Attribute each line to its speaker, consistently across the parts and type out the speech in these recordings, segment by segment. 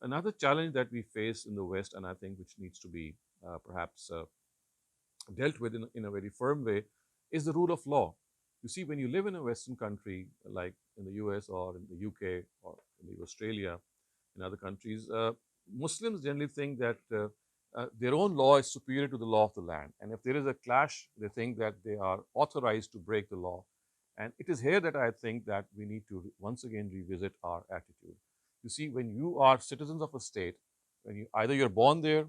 Speaker 1: Another challenge that we face in the West, and I think which needs to be perhaps dealt with in a very firm way, is the rule of law. You see, when you live in a Western country like in the US or in the UK or in Australia, in other countries, Muslims generally think that their own law is superior to the law of the land. And if there is a clash, they think that they are authorized to break the law. And it is here that I think that we need to once again revisit our attitude. You see, when you are citizens of a state, when you either you're born there,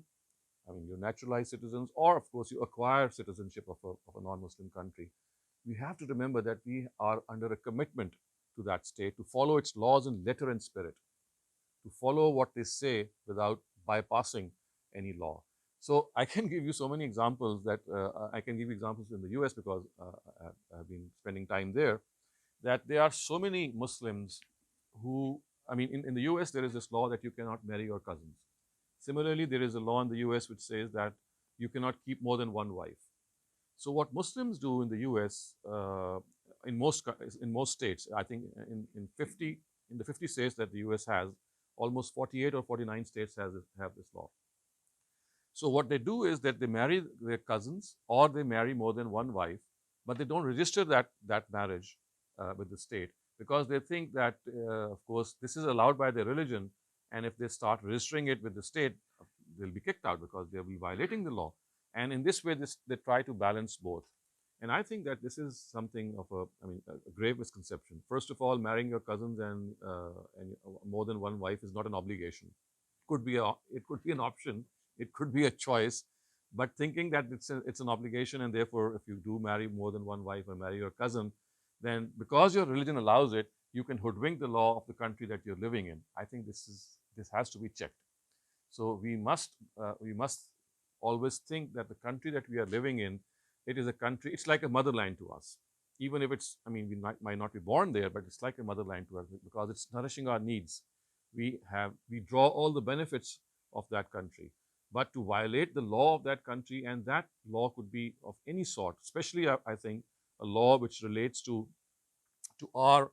Speaker 1: I mean, you're naturalized citizens, or of course you acquire citizenship of a non-Muslim country. We have to remember that we are under a commitment to that state to follow its laws in letter and spirit, to follow what they say without bypassing any law. So I can give you so many examples that I can give you examples in the US because I've been spending time there, that there are so many Muslims who, I mean, in the US, there is this law that you cannot marry your cousins. Similarly, there is a law in the US which says that you cannot keep more than one wife. So what Muslims do in the US, in most states, I think in 50 in the 50 states that the US has, almost 48 or 49 states have this law. So what they do is that they marry their cousins or they marry more than one wife, but they don't register that marriage with the state because they think that, of course, this is allowed by their religion, and if they start registering it with the state, they'll be kicked out because they'll be violating the law. And in this way, they try to balance both. And I think that this is something of a grave misconception. First of all, marrying your cousins and more than one wife is not an obligation. It could be an option, it could be a choice, but thinking that it's an obligation, and therefore if you do marry more than one wife or marry your cousin, then because your religion allows it, you can hoodwink the law of the country that you're living in. I think this has to be checked. So we must always think that the country that we are living in, it is a country, it's like a motherland to us. Even if it's, I mean, we might not be born there, but it's like a motherland to us because it's nourishing our needs. We draw all the benefits of that country. But to violate the law of that country, and that law could be of any sort, especially I think a law which relates to our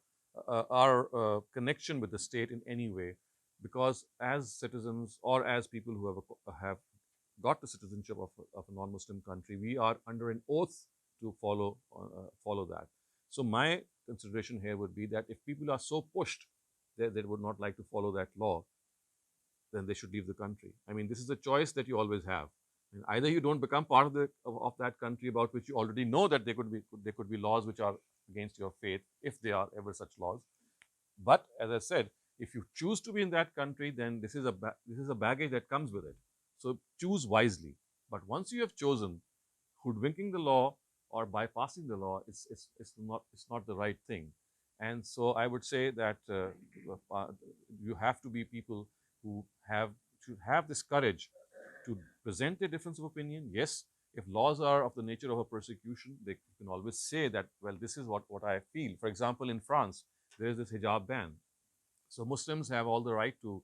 Speaker 1: connection with the state in any way, because as citizens or as people who have got the citizenship of a non-Muslim country, we are under an oath to follow that. So my consideration here would be that if people are so pushed that they would not like to follow that law, then they should leave the country. I mean, this is a choice that you always have. And either you don't become part of that country about which you already know that there could be laws which are against your faith, if there are ever such laws. But as I said, if you choose to be in that country, then this is a baggage that comes with it. So choose wisely. But once you have chosen, hoodwinking the law or bypassing the law it's not the right thing. And so I would say that you have to be people who should have this courage to present a difference of opinion. Yes, if laws are of the nature of a persecution, they can always say that, well, this is what I feel. For example, in France, there is this hijab ban. So Muslims have all the right to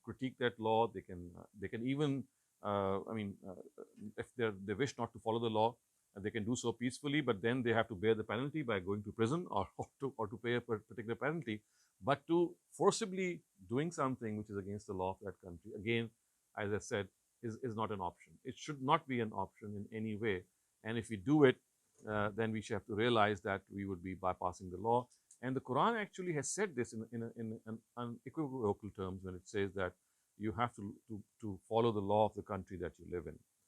Speaker 1: critique that law. They can even if they wish not to follow the law, they can do so peacefully. But then they have to bear the penalty by going to prison or to pay a particular penalty. But to forcibly doing something which is against the law of that country, again, as I said, is not an option. It should not be an option in any way. And if we do it, then we should have to realize that we would be bypassing the law. And the Quran actually has said this in unequivocal terms when it says that you have to follow the law of the country that you live in.